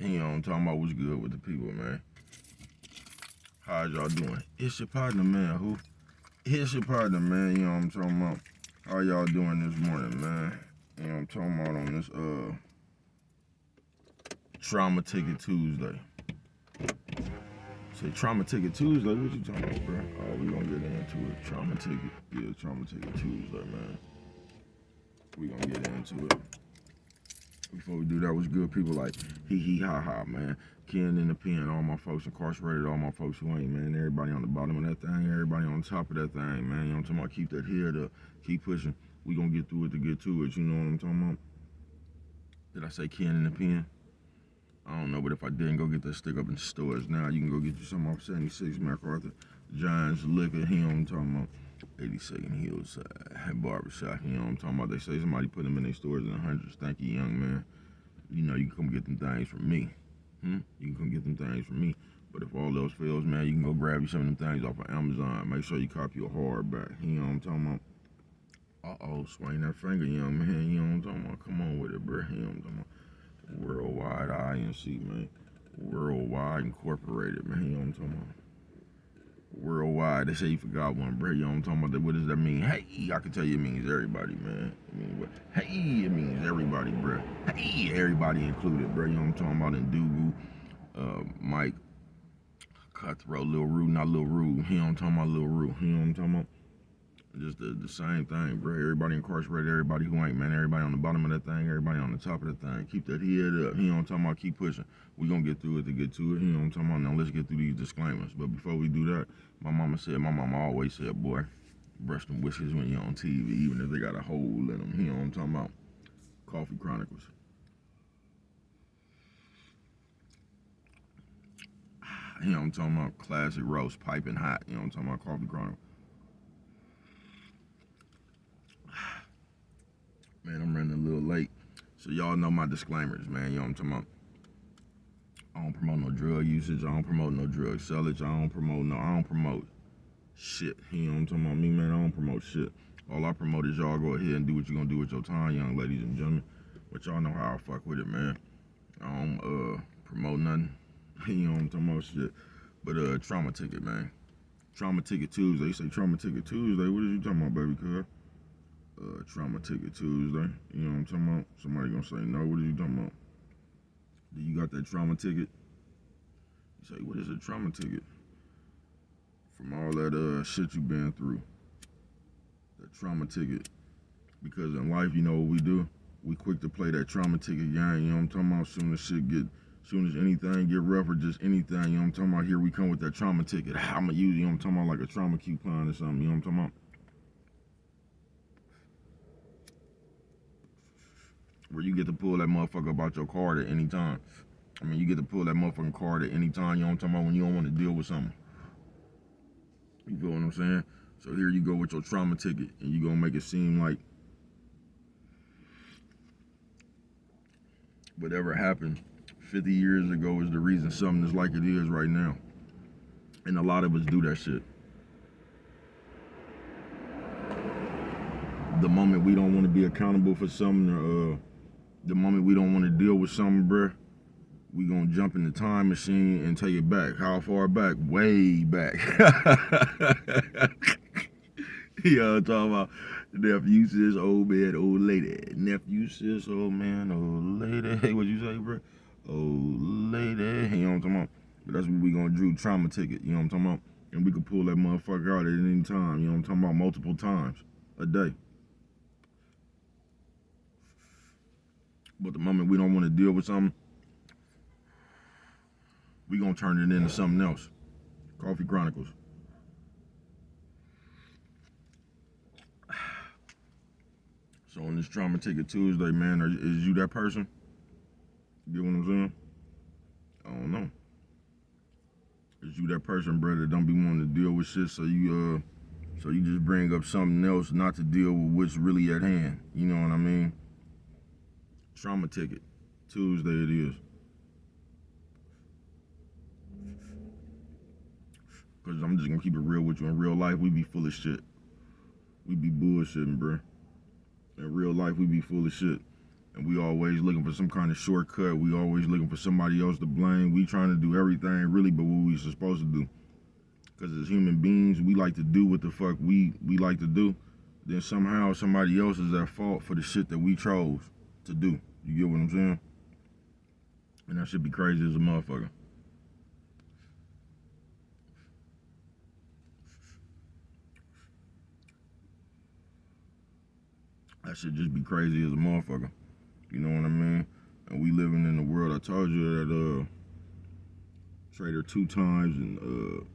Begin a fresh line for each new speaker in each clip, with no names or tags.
You know, I'm talking about what's good with the people, man. How's y'all doing? It's your partner, man. Who? It's your partner, man. You know what I'm talking about? How y'all doing this morning, man? You know what I'm talking about on this Trauma Ticket Tuesday. Say Trauma Ticket Tuesday? What you talking about, bro? Oh, we gonna get into it. Trauma Ticket. Yeah, Trauma Ticket Tuesday, man. We gonna get into it. Before we do that, what's good? People like hee ha ha, man. Ken in the pen, all my folks incarcerated, all my folks who ain't, man. Everybody on the bottom of that thing, everybody on top of that thing, man. You know what I'm talking about? Keep that head up, keep pushing. We gonna get through it to get to it. You know what I'm talking about? Did I say Ken in the pen? I don't know, but if I didn't, go get that stick up in the stores now. You can go get you some off 76 MacArthur, Giants Liquor. You know what I'm talking about? 82nd Hillside Barbershop. You know what I'm talking about? They say somebody put them in their stores in the hundreds. Thank you, young man. You know, you can come get them things from me. You can come get them things from me. But if all else fails, man, you can go grab you some of them things off of Amazon. Make sure you copy a hardback. You know what I'm talking about? Uh-oh, swing that finger, young man. You know what I'm talking about? Come on with it, bro. You know what I'm talking about? Worldwide INC, man. Worldwide Incorporated, man. You know what I'm talking about? Worldwide. They say you forgot one, bro. You know what I'm talking about? What does that mean? Hey, I can tell you it means everybody, man. I mean, what? Hey, it means everybody, bro. Hey, everybody included, bro. You know what I'm talking about? In Dugu, Mike, Cutthroat, Lil Rue, not Lil Rue. You know what I'm talking about? Lil Rue. You know what I'm talking about? Just the same thing, bro. Everybody incarcerated, everybody who ain't, man. Everybody on the bottom of that thing, everybody on the top of that thing. Keep that head up. You know what I'm talking about? Keep pushing. We gonna get through it to get to it. You know what I'm talking about? Now let's get through these disclaimers. But before we do that, my mama always said, boy, brush them whiskers when you're on TV, even if they got a hole in them. You know what I'm talking about? Coffee Chronicles. You know what I'm talking about? Classic roast, piping hot. You know what I'm talking about? Coffee Chronicles. Man, I'm running a little late. So y'all know my disclaimers, man. You know what I'm talking about? I don't promote no drug usage. I don't promote no drug sellage. I don't promote shit. You know what I'm talking about? Me, man, I don't promote shit. All I promote is y'all go ahead and do what you're gonna do with your time, young ladies and gentlemen. But y'all know how I fuck with it, man. I don't promote nothing. You know what I'm talking about? Shit. But Trauma Ticket, man. Trauma Ticket Tuesday. You say Trauma Ticket Tuesday. What are you talking about, baby? Cuz? Trauma Ticket Tuesday. You know what I'm talking about? Somebody gonna say no. What are you talking about? Do you got that trauma ticket? You say, what is a trauma ticket? From all that shit you been through. That trauma ticket. Because in life, you know what we do? We quick to play that trauma ticket game. You know what I'm talking about? Soon as anything get rough or just anything, you know what I'm talking about? Here we come with that trauma ticket. I'ma use, you know what I'm talking about? Like a trauma coupon or something. You know what I'm talking about? Where you get to pull that motherfucker about your card at any time. I mean, you get to pull that motherfucking card at any time, you know what I'm talking about, when you don't want to deal with something. You feel what I'm saying? So here you go with your trauma ticket, and you gonna make it seem like whatever happened 50 years ago is the reason something is like it is right now. And a lot of us do that shit. The moment we don't want to be accountable for something, or the moment we don't want to deal with something, bruh, we gonna jump in the time machine and take it back. How far back? Way back. Yeah, I'm talking about nephew, sis, old man, old lady. Nephew, sis, old man, old lady. Hey, what you say, bro? Old lady. You know what I'm talking about? But that's what we gonna do, trauma ticket. You know what I'm talking about? And we can pull that motherfucker out at any time. You know what I'm talking about? Multiple times a day. But the moment we don't want to deal with something, we gonna turn it into something else. Coffee Chronicles. So on this Trauma Ticket Tuesday, man, is you that person? You get what I'm saying? I don't know. Is you that person, brother, that don't be wanting to deal with shit, so you just bring up something else not to deal with what's really at hand. You know what I mean? Trauma Ticket Tuesday it is. Cause I'm just gonna keep it real with you. In real life, we be full of shit. We be bullshitting, bruh. In real life, we be full of shit. And we always looking for some kind of shortcut. We always looking for somebody else to blame. We trying to do everything really but what we supposed to do. Because as human beings, we like to do what the fuck we like to do. Then somehow somebody else is at fault for the shit that we chose to do. You get what I'm saying? And that should be crazy as a motherfucker. That should just be crazy as a motherfucker. You know what I mean? And we living in the world. I told you that Trader 2 times and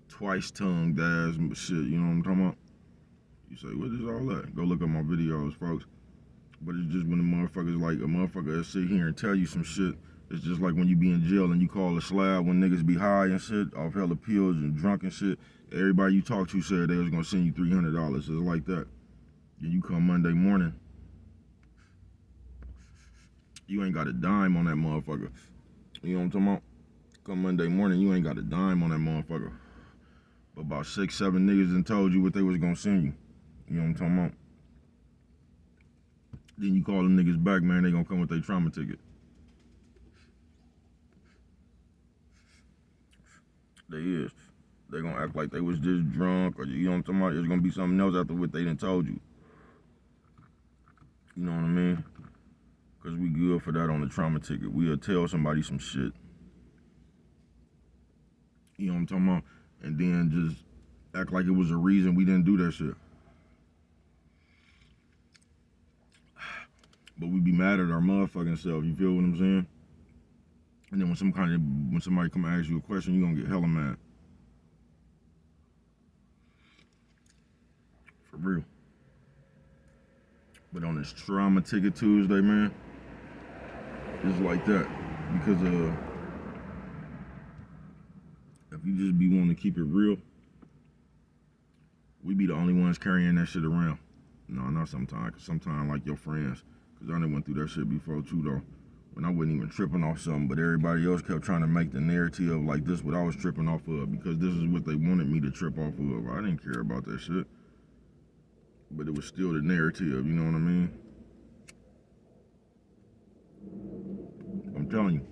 twice tongued ass shit. You know what I'm talking about? You say, what is all that? Go look at my videos, folks. But it's just when the motherfuckers, like a motherfucker sit here and tell you some shit. It's just like when you be in jail and you call a slab when niggas be high and shit off hella pills and drunk and shit. Everybody you talk to said they was gonna send you $300. It's like that. Then you come Monday morning, you ain't got a dime on that motherfucker. You know what I'm talking about? Come Monday morning, you ain't got a dime on that motherfucker. But about 6, 7 niggas done told you what they was gonna send you. You know what I'm talking about? Then you call them niggas back, man, they gonna come with their trauma ticket. They is. They gonna act like they was just drunk, or you know what I'm talking about? There's gonna be something else after what they done told you. You know what I mean? Cause we good for that on the trauma ticket. We'll tell somebody some shit. You know what I'm talking about? And then just act like it was a reason we didn't do that shit. But we be mad at our motherfucking self, you feel what I'm saying? And then when somebody come and ask you a question, you gonna get hella mad. For real. But on this Trauma Ticket Tuesday, man, it's like that. Because if you just be wanting to keep it real, we be the only ones carrying that shit around. No, not sometimes. Cause sometimes like your friends. Cause I done went through that shit before too though. When I wasn't even tripping off something, but everybody else kept trying to make the narrative like this what I was tripping off of because this is what they wanted me to trip off of. I didn't care about that shit. But it was still the narrative, you know what I mean? I'm telling you.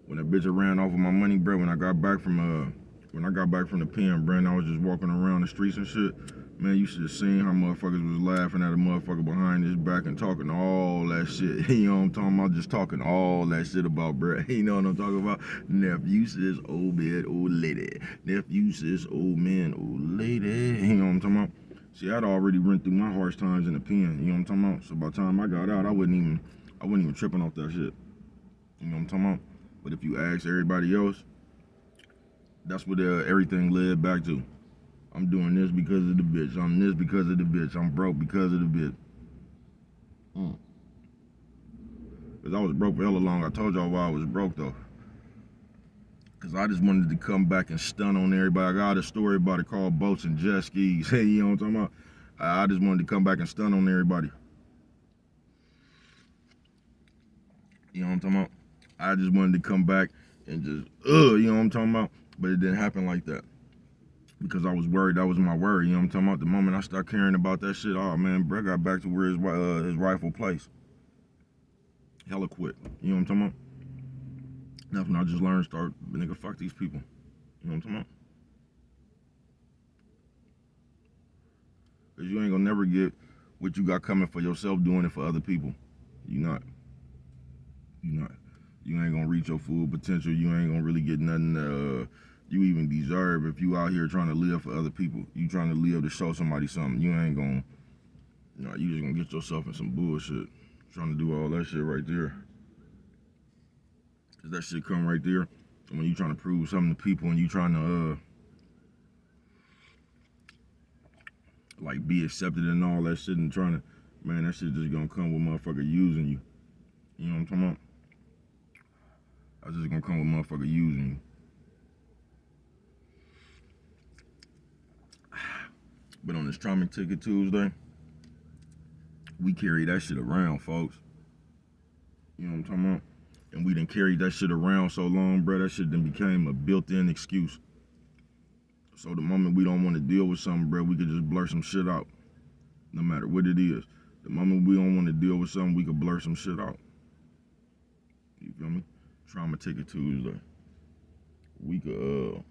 When that bitch ran off of my money, bro, when I got back from the pen, bro, and I was just walking around the streets and shit, man, you should have seen how motherfuckers was laughing at a motherfucker behind his back and talking all that shit. You know what I'm talking about? Just talking all that shit about, bro. You know what I'm talking about? Nephew says old man, old lady. Nephew says old man, old lady. You know what I'm talking about? See, I'd already went through my harsh times in the pen. You know what I'm talking about? So by the time I got out, I wasn't even tripping off that shit. You know what I'm talking about? But if you ask everybody else, that's what everything led back to. I'm doing this because of the bitch. I'm this because of the bitch. I'm broke because of the bitch. Because I was broke for hella long. I told y'all why I was broke though. Because I just wanted to come back and stun on everybody. I got a story about it called Boats and Jet Skis. Hey, you know what I'm talking about? I just wanted to come back and stun on everybody. You know what I'm talking about? I just wanted to come back and just, you know what I'm talking about? But it didn't happen like that. Because I was worried. That was my worry. You know what I'm talking about? The moment I started caring about that shit, oh man, bro got back to where his rightful place. Hella quick. You know what I'm talking about? That's when I just learned, nigga, fuck these people. You know what I'm talking about? Because you ain't gonna never get what you got coming for yourself doing it for other people. You not. You ain't gonna reach your full potential. You ain't gonna really get nothing you even deserve if you out here trying to live for other people. You trying to live to show somebody something. You ain't gonna, you just gonna get yourself in some bullshit. Trying to do all that shit right there. Cause that shit come right there when you trying to prove something to people and you trying to like be accepted and all that shit and trying to, man, that shit just gonna come with motherfucker using you. You know what I'm talking about? That's just gonna come with motherfucker using you. But on this Trauma Ticket Tuesday, we carry that shit around, folks. You know what I'm talking about? And we done carried that shit around so long, bro, that shit then became a built-in excuse. So the moment we don't want to deal with something, bro, we could just blur some shit out. no matter what it is. The moment we don't want to deal with something, we could blur some shit out. You feel me? Trauma Ticket Tuesday. We could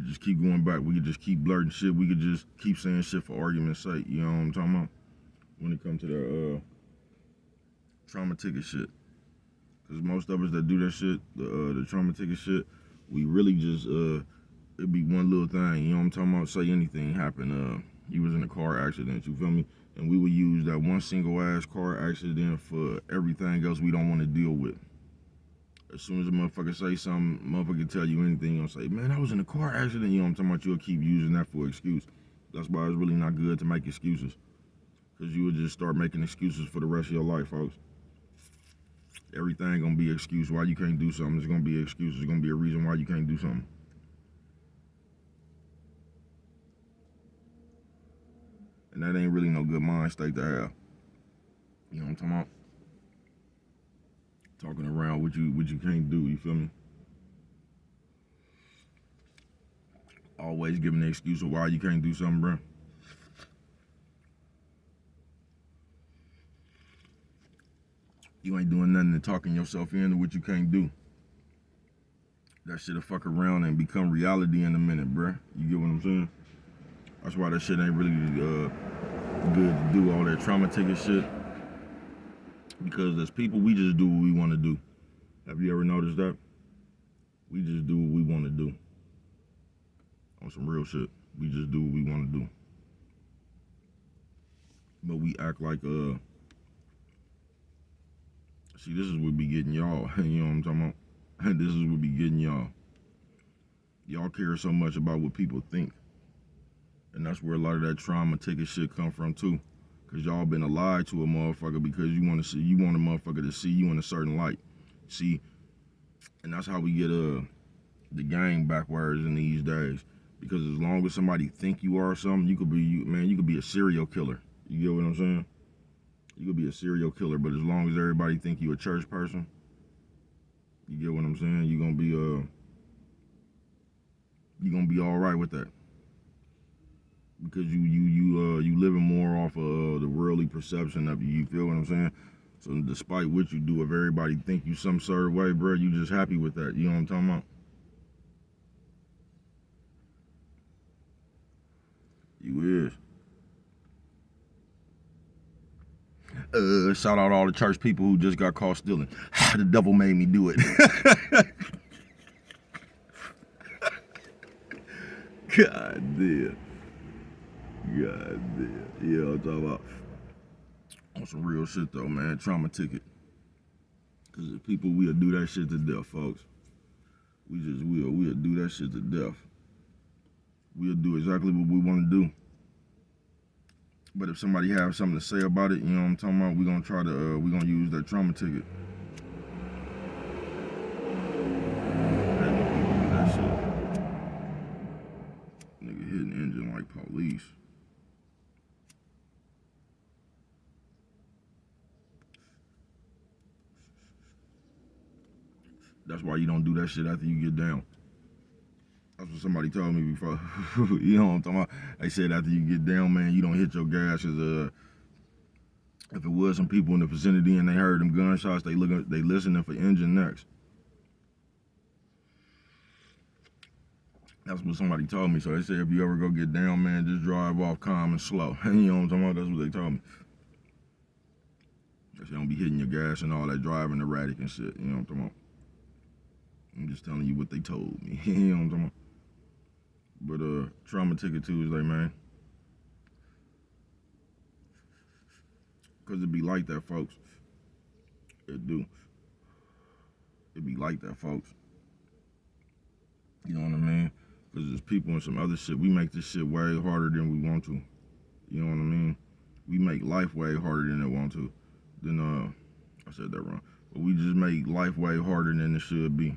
just keep going back. We could just keep blurting shit. We could just keep saying shit for argument's sake. You know what I'm talking about? When it comes to the trauma ticket shit. Because most of us that do that shit, the trauma ticket shit, we really just, it'd be one little thing. You know what I'm talking about? Say anything happened. You was in a car accident. You feel me? And we would use that one single ass car accident for everything else we don't want to deal with. As soon as a motherfucker say something, motherfucker tell you anything, you'll say, man, I was in a car accident. You know what I'm talking about? You'll keep using that for excuse. That's why it's really not good to make excuses. Because you would just start making excuses for the rest of your life, folks. Everything gonna be an excuse why you can't do something. It's gonna be an excuse. It's gonna be a reason why you can't do something. And that ain't really no good mind state to have. You know what I'm talking about? Talking around what you can't do, you feel me? Always giving the excuse of why you can't do something, bro. You ain't doing nothing to talking yourself into what you can't do. That shit'll fuck around and become reality in a minute, bro. You get what I'm saying? That's why that shit ain't really good to do, all that trauma ticket shit. Because as people, we just do what we want to do. Have you ever noticed that? We just do what we want to do. On some real shit. We just do what we want to do. But we act like, see, this is what be getting y'all. You know what I'm talking about? This is what be getting y'all. Y'all care so much about what people think. And that's where a lot of that trauma ticket shit come from too. Cause y'all been lied to a motherfucker because you want a motherfucker to see you in a certain light. See, and that's how we get the game backwards in these days. Because as long as somebody think you are something, you could be a serial killer. You get what I'm saying? You could be a serial killer, but as long as everybody think you a church person, you get what I'm saying? You gonna be all right with that. Because you living more off of the worldly perception of you. You feel what I'm saying? So despite what you do, if everybody think you some sort of way, bro, you just happy with that. You know what I'm talking about? You is. Shout out all the church people who just got caught stealing. The devil made me do it. God damn. God damn. Yeah, I'm talking about on some real shit though, man. Trauma ticket. Cause the people, we'll do that shit to death, folks. We'll do that shit to death. We'll do exactly what we want to do. But if somebody have something to say about it, you know what I'm talking about, we're gonna use that trauma ticket. That shit. Nigga hitting engine like police. That's why you don't do that shit after you get down. That's what somebody told me before. You know what I'm talking about? They said after you get down, man, you don't hit your gas. Cause if it was some people in the vicinity and they heard them gunshots, they listening for engine next. That's what somebody told me. So they said if you ever go get down, man, just drive off calm and slow. You know what I'm talking about? That's what they told me. That you don't be hitting your gas and all that driving erratic and shit. You know what I'm talking about? I'm just telling you what they told me. You know what I'm talking about? But Trauma Ticket Tuesday, man. Cause it be like that, folks. It do. It be like that, folks. You know what I mean? Cause there's people and some other shit. We make this shit way harder than we want to. You know what I mean? We make life way harder than it want to. Then I said that wrong. But we just make life way harder than it should be.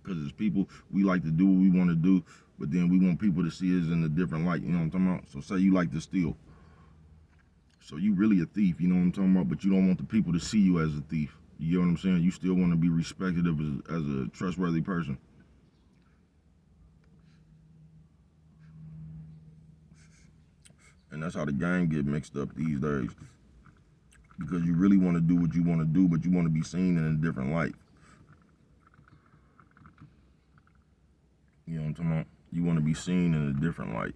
Because as people, we like to do what we want to do, but then we want people to see us in a different light. You know what I'm talking about? So say you like to steal. So you really a thief, you know what I'm talking about? But you don't want the people to see you as a thief. You get what I'm saying? You still want to be respected as a trustworthy person. And that's how the game get mixed up these days. Because you really want to do what you want to do, but you want to be seen in a different light. You know what I'm talking about? You want to be seen in a different light.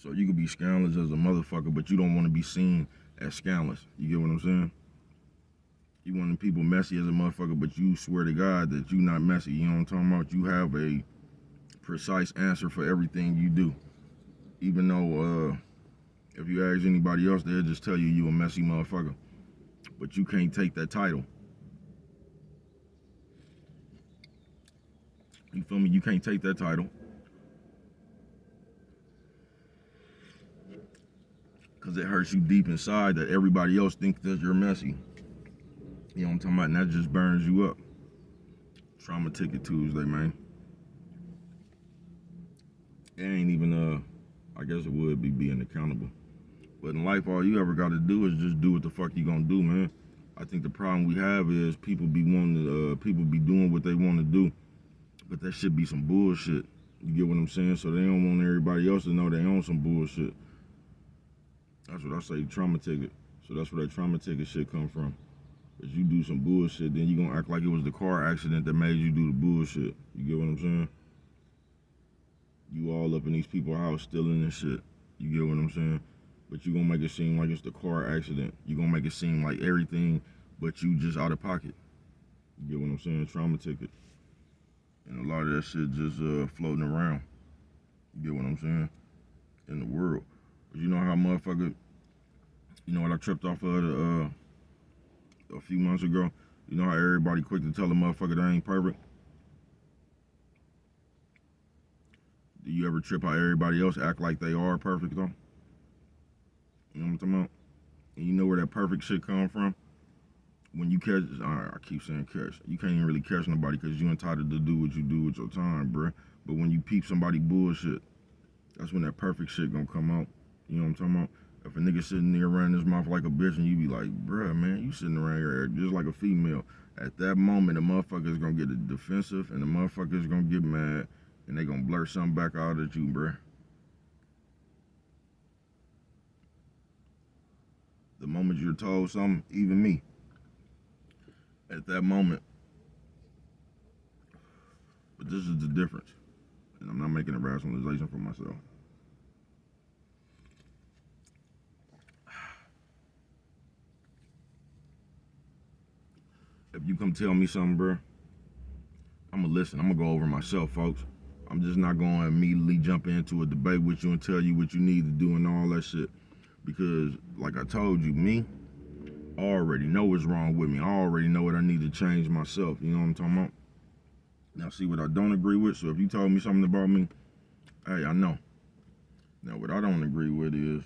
So you could be scandalous as a motherfucker, but you don't want to be seen as scandalous. You get what I'm saying? You want people messy as a motherfucker, but you swear to God that you not messy. You know what I'm talking about? You have a precise answer for everything you do. Even though if you ask anybody else, they'll just tell you a messy motherfucker. But you can't take that title. You feel me? You can't take that title. Because it hurts you deep inside that everybody else thinks that you're messy. You know what I'm talking about? And that just burns you up. Trauma Ticket Tuesday, man. It ain't even, I guess it would be being accountable. But in life, all you ever got to do is just do what the fuck you gonna do, man. I think the problem we have is people be doing what they want to do. But that should be some bullshit. You get what I'm saying? So they don't want everybody else to know they own some bullshit. That's what I say, trauma ticket. So that's where that trauma ticket shit come from. If you do some bullshit, then you gonna act like it was the car accident that made you do the bullshit. You get what I'm saying? You all up in these people's house stealing and shit. You get what I'm saying? But you gonna make it seem like it's the car accident. You gonna make it seem like everything but you just out of pocket. You get what I'm saying? Trauma ticket. And a lot of that shit just floating around. You get what I'm saying? In the world. But you know how motherfucker, you know what I tripped off of a few months ago? You know how everybody quick to tell a motherfucker they ain't perfect? Do you ever trip how everybody else act like they are perfect though? You know what I'm talking about? And you know where that perfect shit come from? When you catch, I keep saying catch. You can't even really catch nobody because you entitled to do what you do with your time, bruh. But when you peep somebody bullshit, that's when that perfect shit gonna come out. You know what I'm talking about? If a nigga sitting there running his mouth like a bitch and you be like, bruh, man, you sitting around here just like a female. At that moment, the motherfucker's gonna get defensive and the motherfucker's gonna get mad and they gonna blurt something back out at you, bruh. The moment you're told something, even me, at that moment. But this is the difference. And I'm not making a rationalization for myself. If you come tell me something, bro, I'm gonna listen. I'm gonna go over myself, folks. I'm just not gonna immediately jump into a debate with you and tell you what you need to do and all that shit. Because, like I told you, me, I already know what's wrong with me. I already know what I need to change myself. You know what I'm talking about? Now, see what I don't agree with. So if you told me something about me, hey, I know. Now, what I don't agree with is,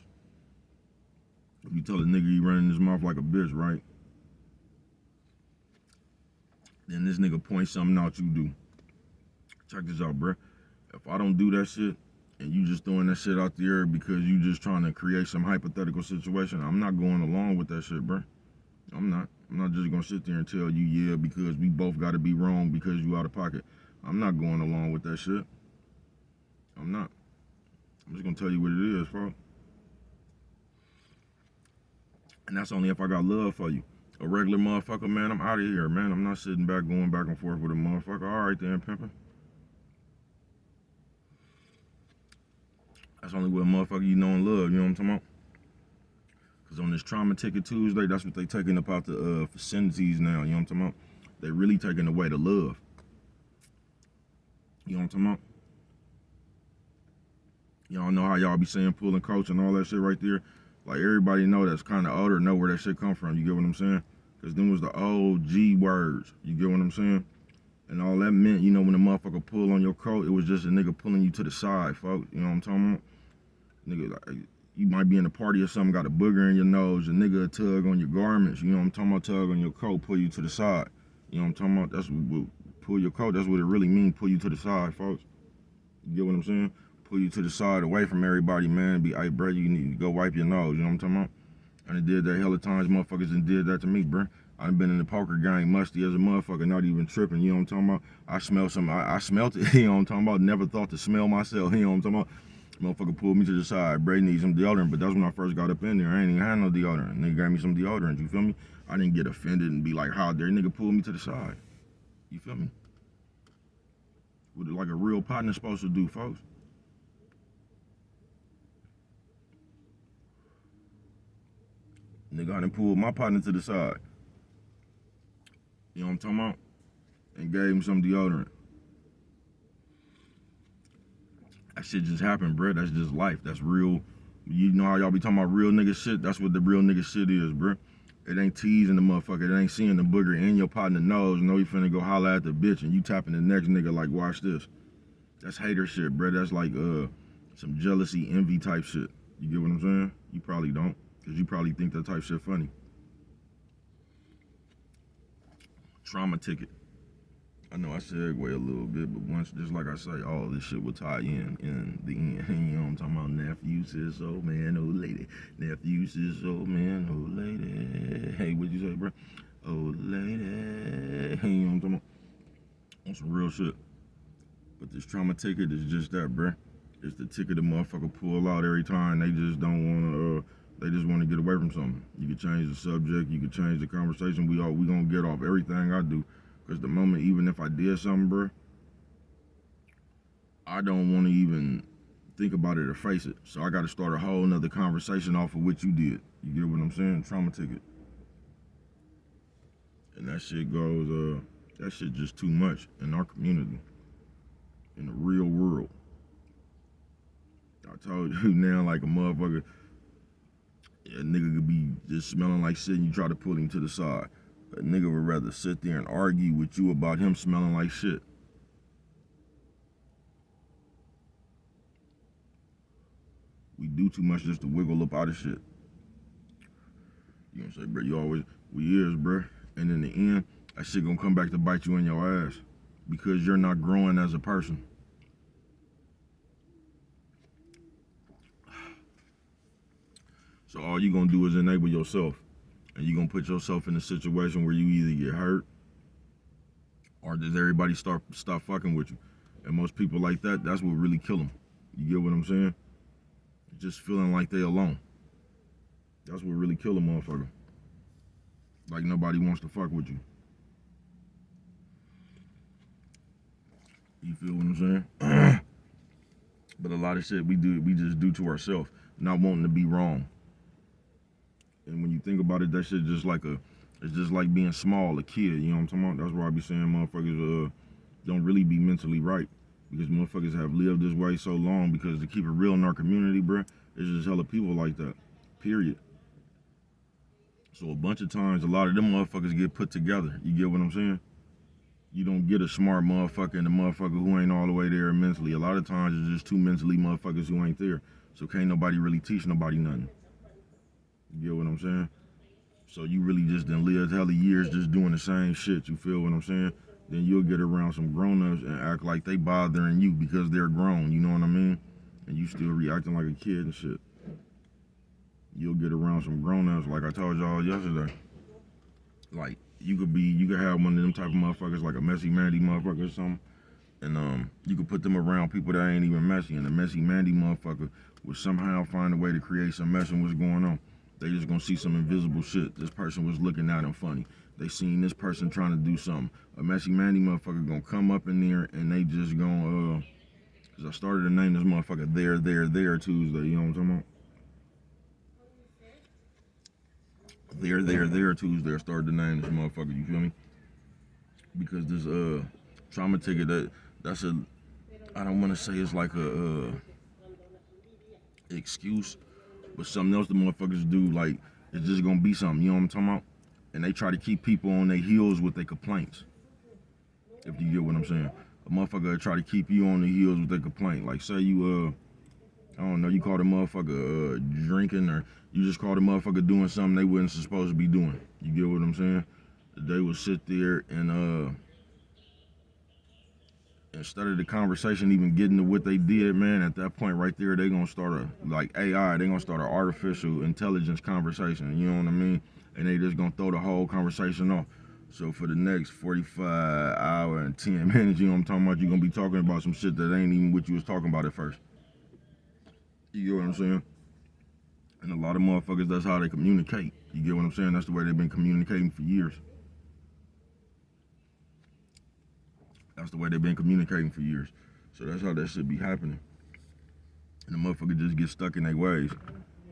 if you tell a nigga he running his mouth like a bitch, right? Then this nigga points something out you do. Check this out, bruh. If I don't do that shit, and you just throwing that shit out there because you just trying to create some hypothetical situation, I'm not going along with that shit, bruh. I'm not just gonna sit there and tell you, yeah, because we both gotta be wrong because you out of pocket. I'm not going along with that shit. I'm not. I'm just gonna tell you what it is, folks. And that's only if I got love for you. A regular motherfucker, man, I'm out of here, man. I'm not sitting back going back and forth with a motherfucker. All right then, pimpin'. That's only what a motherfucker you know and love, you know what I'm talking about? Because on this Trauma Ticket Tuesday, that's what they taking up out the vicinities now, you know what I'm talking about? They really taking away the love. You know what I'm talking about? Y'all know how y'all be saying pulling coach and all that shit right there? Like, everybody know that's kind of older know where that shit come from, you get what I'm saying? Because them was the old G words, you get what I'm saying? And all that meant, you know, when the motherfucker pull on your coat, it was just a nigga pulling you to the side, folks. You know what I'm talking about? Nigga, like, you might be in a party or something, got a booger in your nose, a nigga tug on your garments, you know what I'm talking about? Tug on your coat, pull you to the side. You know what I'm talking about? That's what pull your coat, that's what it really means, pull you to the side, folks. You get what I'm saying? Pull you to the side, away from everybody, man. Be, hey, bro, you need to go wipe your nose, you know what I'm talking about? And it did that hella times, motherfuckers done did that to me, bro. I done been in the poker game musty as a motherfucker, not even tripping, you know what I'm talking about? I smelled something, I smelt it, you know what I'm talking about? Never thought to smell myself, you know what I'm talking about? Motherfucker pulled me to the side. Bray needs some deodorant, but that's when I first got up in there. I ain't even had no deodorant. Nigga gave me some deodorant, you feel me? I didn't get offended and be like, how dare nigga pull me to the side. You feel me? What like a real partner supposed to do, folks. Nigga, I done pulled my partner to the side. You know what I'm talking about? And gave him some deodorant. That shit just happened, bro. That's just life. That's real. You know how y'all be talking about real nigga shit? That's what the real nigga shit is, bro. It ain't teasing the motherfucker. It ain't seeing the booger in your partner nose. Know you finna go holler at the bitch and you tapping the next nigga like, watch this. That's hater shit, bro. That's like some jealousy, envy type shit. You get what I'm saying? You probably don't, because you probably think that type shit funny. Trauma ticket. I know I segue a little bit, but once, just like I say, all this shit will tie in the end. You know what I'm talking about? Nephew says, oh man, oh lady. Nephew says, oh man, oh lady. Hey, what'd you say, bro? Oh lady. Hey, you know what I'm talking about? On some real shit. But this trauma ticket is just that, bro. It's the ticket the motherfucker pull out every time. They just don't wanna, they just wanna get away from something. You can change the subject, you can change the conversation. We gonna get off everything I do. Because the moment, even if I did something, bro, I don't want to even think about it or face it. So I got to start a whole nother conversation off of what you did. You get what I'm saying? Trauma ticket. And that shit goes, that shit just too much in our community, in the real world. I told you now, like a motherfucker, a nigga could be just smelling like shit and you try to pull him to the side. A nigga would rather sit there and argue with you about him smelling like shit. We do too much just to wiggle up out of shit. You know what I'm saying, bro? You always, we is, bro. And in the end, that shit gonna come back to bite you in your ass because you're not growing as a person. So all you gonna do is enable yourself. And you gonna put yourself in a situation where you either get hurt or does everybody stop fucking with you. And most people like that, that's what really kill them. You get what I'm saying? Just feeling like they alone. That's what really kill a motherfucker. Like nobody wants to fuck with you. You feel what I'm saying? But a lot of shit we just do to ourselves, not wanting to be wrong. And when you think about it, that shit just like it's just like being small, a kid, you know what I'm talking about? That's why I be saying motherfuckers don't really be mentally right. Because motherfuckers have lived this way so long, because to keep it real in our community, bruh, it's just hella people like that, period. So a bunch of times, a lot of them motherfuckers get put together, you get what I'm saying? You don't get a smart motherfucker and a motherfucker who ain't all the way there mentally. A lot of times it's just two mentally motherfuckers who ain't there. So can't nobody really teach nobody nothing. You get what I'm saying? So you really just done lived hella years just doing the same shit, you feel what I'm saying? Then you'll get around some grown-ups and act like they bothering you because they're grown, you know what I mean? And you still reacting like a kid and shit. You'll get around some grown-ups, like I told y'all yesterday. Like, you could have one of them type of motherfuckers, like a messy Mandy motherfucker or something, and you could put them around people that ain't even messy, and the messy Mandy motherfucker would somehow find a way to create some mess in what's going on. They just gonna see some invisible shit. This person was looking at them funny. They seen this person trying to do something. A messy Mandy motherfucker gonna come up in there and they just gonna, cause I started to name this motherfucker there Tuesday, you know what I'm talking about? There Tuesday, I started to name this motherfucker, you feel me? Because this trauma ticket, that's a, I don't wanna say it's like a excuse, but something else the motherfuckers do, like, it's just gonna be something, you know what I'm talking about? And they try to keep people on their heels with their complaints. If you get what I'm saying. A motherfucker try to keep you on the heels with their complaint. Like, say you, I don't know, you caught a motherfucker drinking, or you just caught a motherfucker doing something they wasn't supposed to be doing. You get what I'm saying? They would sit there and, instead of the conversation even getting to what they did, man, at that point right there, they gonna start like AI, they gonna start an artificial intelligence conversation, you know what I mean? And they just gonna throw the whole conversation off. So for the next 45 hour and 10 minutes, you know what I'm talking about, you're gonna be talking about some shit that ain't even what you was talking about at first. You get what I'm saying? And a lot of motherfuckers, that's how they communicate. You get what I'm saying? That's the way they've been communicating for years. That's the way they've been communicating for years. So that's how that shit be happening. And the motherfucker just get stuck in their ways.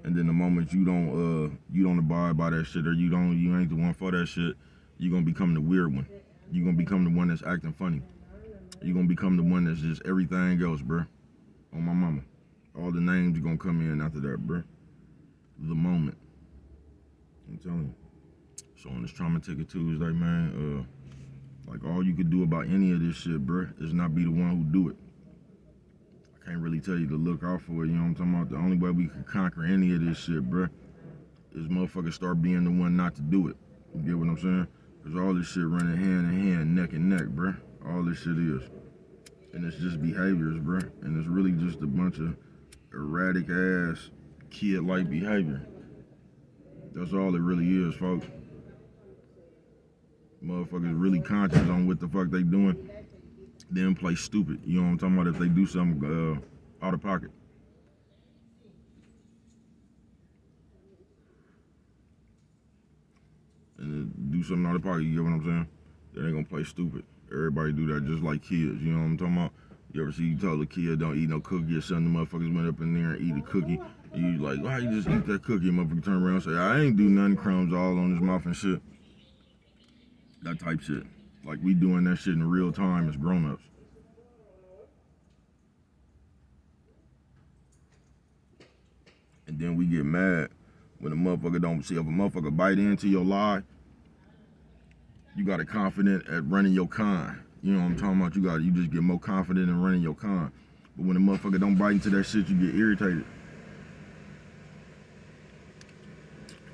And then the moment you don't abide by that shit, or you ain't the one for that shit, you gonna become the weird one. You gonna become the one that's acting funny. You gonna become the one that's just everything else, bruh. On my mama. All the names gonna come in after that, bruh. The moment. I'm telling you. So on this Trauma Ticket Tuesday, man, like all you could do about any of this shit, bruh, is not be the one who do it. I can't really tell you to look out for it, you know what I'm talking about? The only way we can conquer any of this shit, bruh, is motherfuckers start being the one not to do it. You get what I'm saying? Because all this shit running hand in hand, neck and neck, bruh. All this shit is. And it's just behaviors, bruh. And it's really just a bunch of erratic ass kid-like behavior. That's all it really is, folks. Motherfuckers really conscious on what the fuck they doing, then play stupid. You know what I'm talking about? If they do something out of pocket. And do something out of pocket, you get what I'm saying? They ain't gonna play stupid. Everybody do that just like kids, you know what I'm talking about? You ever see you tell a kid don't eat no cookie or something, the motherfuckers went up in there and eat a cookie. And you like, why you just eat that cookie? And motherfucker turn around and say, I ain't do nothing, crumbs all on his mouth and shit. That type shit. Like we doing that shit in real time as grown-ups. And then we get mad when a motherfucker don't see. If a motherfucker bite into your lie, you got to confident at running your con. You know what I'm talking about? You just get more confident in running your con. But when a motherfucker don't bite into that shit, you get irritated.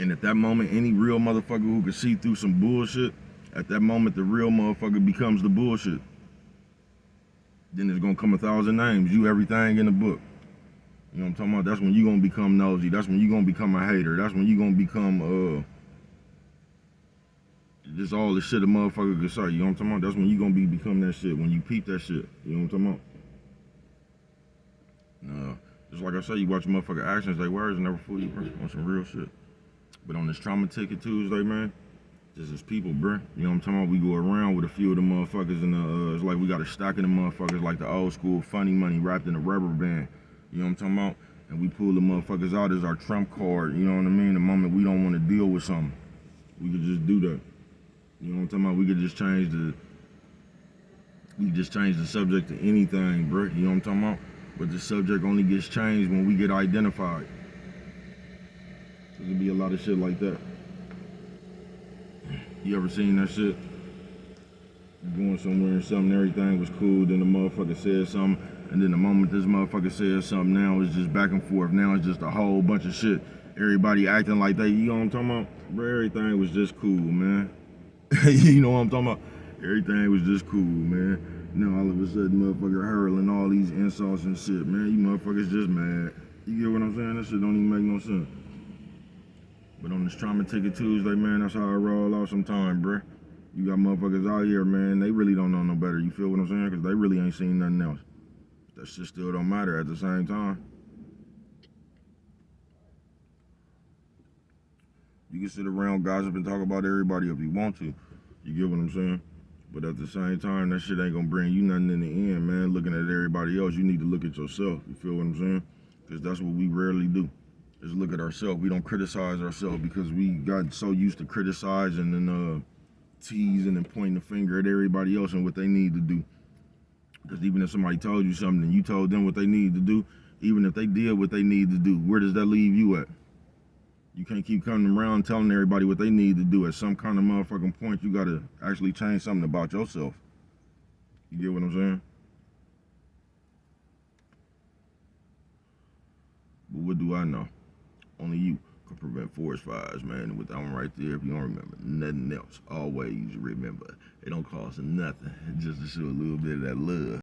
And at that moment, any real motherfucker who can see through some bullshit, at that moment, the real motherfucker becomes the bullshit. Then there's gonna come 1,000 names, you everything in the book. You know what I'm talking about? That's when you gonna become nosy. That's when you gonna become a hater. That's when you gonna become just all the shit a motherfucker could say. You know what I'm talking about? That's when you gonna become that shit. When you peep that shit. You know what I'm talking about? Just like I say, you watch motherfucker actions, they words never fool you, bro. On some real shit. But on this Trauma Ticket Tuesday, man, just as people, bro. You know what I'm talking about? We go around with a few of the motherfuckers and it's like we got a stack of the motherfuckers like the old school funny money wrapped in a rubber band. You know what I'm talking about? And we pull the motherfuckers out as our trump card, you know what I mean? The moment we don't want to deal with something, we could just do that. You know what I'm talking about? We could just change the subject to anything, bro. You know what I'm talking about? But the subject only gets changed when we get identified. There'll be a lot of shit like that. You ever seen that shit? You going somewhere and something, everything was cool, then the motherfucker said something, and then the moment this motherfucker says something, now it's just back and forth. Now it's just a whole bunch of shit. Everybody acting like they, you know what I'm talking about? Bro, everything was just cool, man. You know what I'm talking about? Everything was just cool, man. Now all of a sudden, motherfucker hurling all these insults and shit, man. You motherfuckers just mad. You get what I'm saying? That shit don't even make no sense. But on this Trauma Ticket Tuesday, man, that's how I roll out sometime, bruh. You got motherfuckers out here, man, they really don't know no better. You feel what I'm saying? Because they really ain't seen nothing else. That shit still don't matter at the same time. You can sit around, gossip, and talk about everybody if you want to. You get what I'm saying? But at the same time, that shit ain't gonna bring you nothing in the end, man. Looking at everybody else, you need to look at yourself. You feel what I'm saying? Because that's what we rarely do. Is look at ourselves. We don't criticize ourselves because we got so used to criticizing and teasing and pointing the finger at everybody else and what they need to do. Because even if somebody told you something and you told them what they need to do, even if they did what they need to do, where does that leave you at? You can't keep coming around telling everybody what they need to do. At some kind of motherfucking point, you gotta actually change something about yourself. You get what I'm saying? But what do I know? Only you can prevent forest fires, man. And with that one right there, if you don't remember nothing else, always remember, it don't cost nothing just to show a little bit of that love.